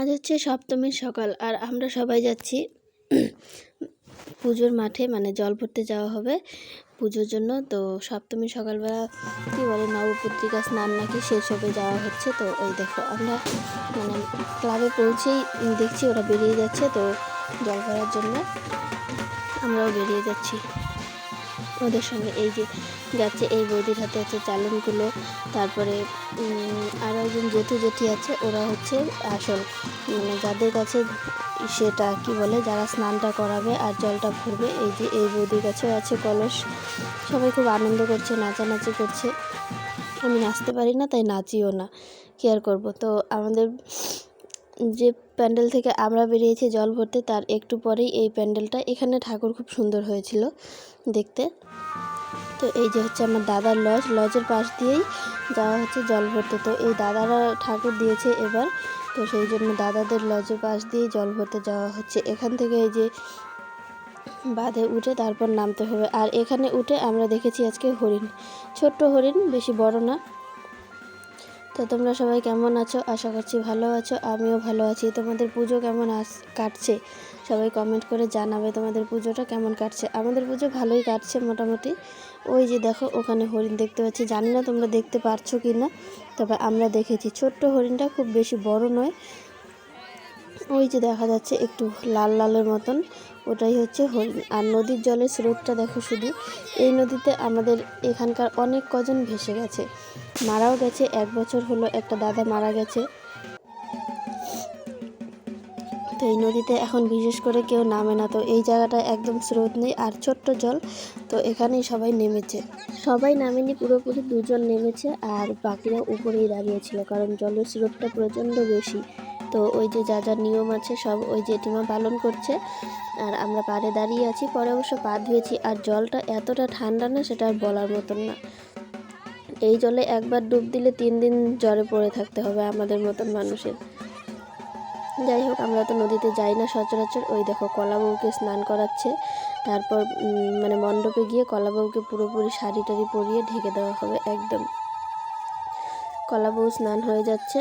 আজ হচ্ছে সপ্তমীর সকাল আর আমরা সবাই যাচ্ছি পুজোর মাঠে, মানে জল ভরতে যাওয়া হবে পুজোর জন্য। তো সপ্তমীর সকালবেলা কী বলে নবপত্রিকা স্নান নাকি সেসবে যাওয়া হচ্ছে। তো ওই দেখো আমরা মানে ক্লাবে পৌঁছেই দেখছি ওরা বেরিয়ে যাচ্ছে, তো জল ভরার জন্য আমরাও বেরিয়ে যাচ্ছি ওদের সঙ্গে। এই যে যাচ্ছে এই বৌদির হাতে আছে চালনগুলো, তারপরে আরও একজন জেঠু জেঠি আছে, ওরা হচ্ছে আসল মানে যাদের কাছে সেটা কি বলে যারা স্নানটা করাবে আর জলটা ভরবে। এই যে এই বৌদির কাছেও আছে কলস। সবাই খুব আনন্দ করছে, নাচানাচি করছে। আমি নাচতে পারি না, তাই নাচিও না, কি আর করবো। তো আমাদের যে প্যান্ডেল থেকে আমরা বেরিয়েছি জল ভরতে, তার একটু পরেই এই প্যান্ডেলটা, এখানে ঠাকুর খুব সুন্দর হয়েছিল দেখতে। তো এই যে হচ্ছে আমার দাদার লজের পাশ দিয়েই যাওয়া হচ্ছে জল ভরতে। তো এই দাদারা ঠাকুর দিয়েছে এবার, তো সেই জন্য দাদাদের লজের পাশ দিয়েই জল ভরতে যাওয়া হচ্ছে। এখান থেকে এই যে বাঁধে উঠে তারপর নামতে হবে। আর এখানে উঠে আমরা দেখেছি আজকে হরিণ, ছোট্ট হরিণ, বেশি বড় না। তো তোমরা সবাই কেমন আছো? আশা করছি ভালো আছো, আমিও ভালো আছি। তোমাদের পুজো কেমন কাটছে সবাই কমেন্ট করে জানাবে, তোমাদের পুজোটা কেমন কাটছে। আমাদের পুজো ভালোই কাটছে মোটামুটি। ওই যে দেখো ওখানে হরিণ দেখতে পাচ্ছি, জানি না তোমরা দেখতে পারছো কি না, তবে আমরা দেখেছি। ছোট্ট হরিণটা, খুব বেশি বড় নয়। ওই যে দেখা যাচ্ছে একটু লাল লালের মতন, ওটাই হচ্ছে হরিণ। আর নদীর জলের স্রোতটা দেখো শুধু। এই নদীতে আমাদের এখানকার অনেক কজন ভেসে গেছে, মারাও গেছে। 1 বছর হলো একটা দাদা মারা গেছে। তো এই নদীতে এখন বিশেষ করে কেউ নামে না। তো এই জায়গাটায় একদম স্রোত নেই আর ছোট্ট জল, তো এখানেই সবাই নেমেছে। সবাই নামেনি, পুরোপুরি 2 জন নেমেছে আর বাকিরা উপরেই দাঁড়িয়েছিল, কারণ জলের স্রোতটা প্রচণ্ড বেশি। তো ওই যে যা যা নিয়ম আছে সব ওই জেঠিমা পালন করছে, আর আমরা পাড়ে দাঁড়িয়ে আছি। পরে অবশ্য পা ধুয়েছি, আর জলটা এতটা ঠান্ডা না, সেটা আর বলার মতন না। এই জলে একবার ডুব দিলে 3 দিন জ্বরে পড়ে থাকতে হবে আমাদের মতন মানুষের। যাই হোক, আমরা তো নদীতে যাই না সচরাচর। ওই দেখো কলা বউকে স্নান করাচ্ছে, তারপর মানে মণ্ডপে গিয়ে কলা বউকে পুরোপুরি শাড়ি টাড়ি পরিয়ে ঢেকে দেওয়া হবে একদম। কলা বউ স্নান হয়ে যাচ্ছে,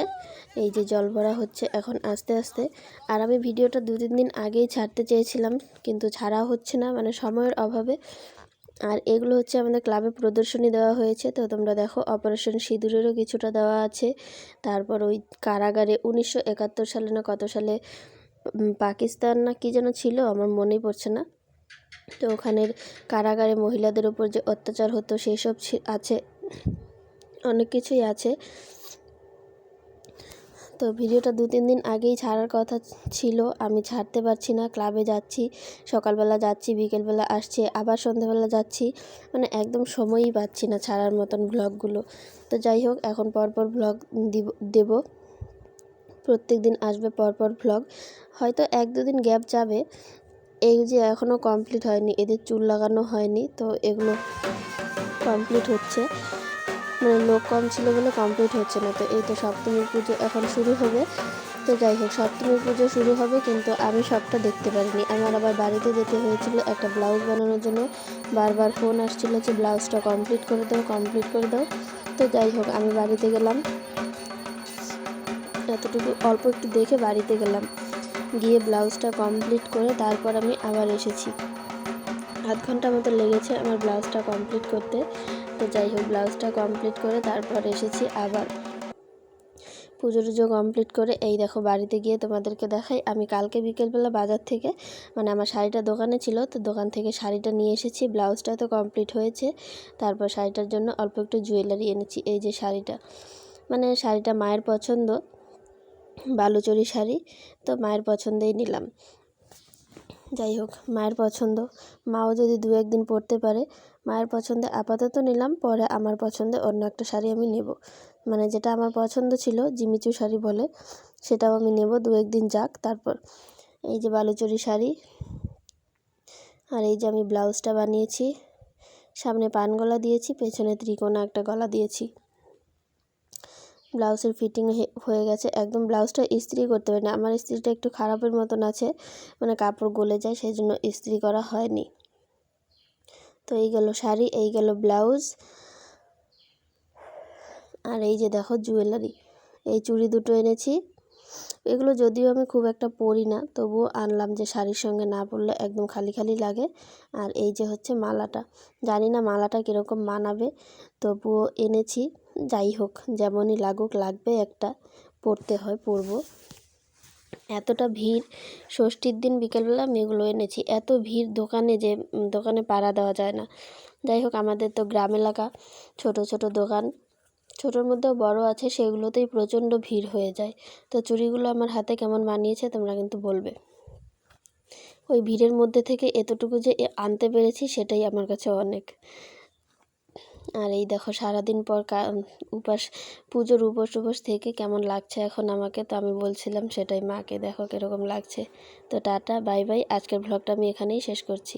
এই যে জল ভরা হচ্ছে এখন আস্তে আস্তে। আর আমি ভিডিওটা 2-3 দিন আগেই ছাড়তে চেয়েছিলাম, কিন্তু ছাড়া হচ্ছে না, মানে সময়ের অভাবে। আর এগুলো হচ্ছে আমাদের ক্লাবে প্রদর্শনী দেওয়া হয়েছে। তো তোমরা দেখো অপারেশন সিঁদুরেরও কিছুটা দেওয়া আছে। তারপর ওই কারাগারে 1971 সালে না কত সালে পাকিস্তান না কি যেন ছিল, আমার মনেই পড়ছে না। তো ওখানের কারাগারে মহিলাদের উপর যে অত্যাচার হতো সেই সব আছে, অনেক কিছুই আছে। তো ভিডিওটা 2-3 দিন আগেই ছাড়ার কথা ছিল, আমি ছাড়তে পারছি না। ক্লাবে যাচ্ছি, সকালবেলা যাচ্ছি, বিকেলবেলা আসছি, আবার সন্ধ্যাবেলা যাচ্ছি, মানে একদম সময়ই পাচ্ছি না ছাড়ার মতন ব্লগগুলো। তো যাই হোক, এখন পরপর ব্লগ দেব, প্রত্যেক দিন আসবে পরপর ব্লগ। হয়তো 1-2 দিন গ্যাপ যাবে। এই যে এখনও কমপ্লিট হয়নি, এদের চুল লাগানো হয়নি, তো এগুলো কমপ্লিট হচ্ছে, মানে লোক কম ছিল বলে কমপ্লিট হচ্ছে না। তো এই তো সপ্তমীর পুজো এখন শুরু হবে। তো যাই হোক, সপ্তমীর পুজো শুরু হবে, কিন্তু আমি সবটা দেখতে পারিনি। আমার আবার বাড়িতে যেতে হয়েছিল একটা ব্লাউজ বানানোর জন্য। বারবার ফোন আসছিল যে ব্লাউজটা কমপ্লিট করে দাও, কমপ্লিট করে দাও। তো যাই হোক, আমি বাড়িতে গেলাম, এতটুকু অল্প একটু দেখে বাড়িতে গেলাম, গিয়ে ব্লাউজটা কমপ্লিট করে তারপর আমি আবার এসেছি। আধ ঘন্টা মতো লেগেছে আমার ব্লাউজটা কমপ্লিট করতে। তো যাই হোক, ব্লাউজটা কমপ্লিট করে তারপর এসেছি আবার। পুজো টুজো কমপ্লিট করে এই দেখো বাড়িতে গিয়ে তোমাদেরকে দেখাই। আমি কালকে বিকেলবেলা বাজার থেকে, মানে আমার শাড়িটা দোকানে ছিল, তো দোকান থেকে শাড়িটা নিয়ে এসেছি। ব্লাউজটা তো কমপ্লিট হয়েছে, তারপর শাড়িটার জন্য অল্প একটু জুয়েলারি এনেছি। এই যে শাড়িটা, মানে শাড়িটা মায়ের পছন্দ, বালুচরি শাড়ি, তো মায়ের পছন্দেই নিলাম। যাই হোক, মায়ের পছন্দ, মাও যদি 2-1 দিন পরতে পারে। মায়ের পছন্দে আপাতত নিলাম, পরে আমার পছন্দে অন্য একটা শাড়ি আমি নেব, মানে যেটা আমার পছন্দ ছিল জিমিচু শাড়ি বলে, সেটাও আমি নেব 2-1 দিন যাক। তারপর এই যে বালুচরি শাড়ি, আর এই যে আমি ব্লাউজটা বানিয়েছি, সামনে পান গলা দিয়েছি, পেছনে ত্রিকোণা একটা গলা দিয়েছি। ব্লাউজের ফিটিং হয়ে গেছে একদম। ব্লাউজটা ইস্ত্রি করতে পারি না, আমার ইস্ত্রিটা একটু খারাপের মতন আছে, মানে কাপড় গলে যায়, সেই জন্য ইস্ত্রি করা হয়নি। তো এই গেল শাড়ি, এই গেল ব্লাউজ। আর এই যে দেখো জুয়েলারি, এই চুড়ি দুটো এনেছি, এগুলো যদিও আমি খুব একটা পরি না, তবুও আনলাম যে শাড়ির সঙ্গে না পরলে একদম খালি খালি লাগে। আর এই যে হচ্ছে মালাটা, জানি না মালাটা কীরকম মানাবে, তবুও এনেছি। যাই হোক, যেমনই লাগুক, লাগবে একটা, পরতে হয়, পরবো। এতটা ভিড়, ষষ্ঠীর দিন বিকেলবেলা আমি এগুলো এনেছি। এত ভিড় দোকানে যে দোকানে পাড়া দেওয়া যায় না। যাই হোক, আমাদের তো গ্রাম এলাকা, ছোট ছোট দোকান, ছোটোর মধ্যেও বড় আছে, সেগুলোতেই প্রচণ্ড ভিড় হয়ে যায়। তো চুড়িগুলো আমার হাতে কেমন মানিয়েছে তোমরা কিন্তু বলবে। ওই ভিড়ের মধ্যে থেকে এতটুকু যে আনতে পেরেছি সেটাই আমার কাছে অনেক। আর এই দেখো, সারাদিন পর উপাস, পুজোর উপোস থেকে কেমন লাগছে এখন আমাকে, তো আমি বলছিলাম সেটাই মাকে, দেখো কীরকম লাগছে। তো টাটা, বাই বাই, আজকের ভ্লগটা আমি এখানেই শেষ করছি।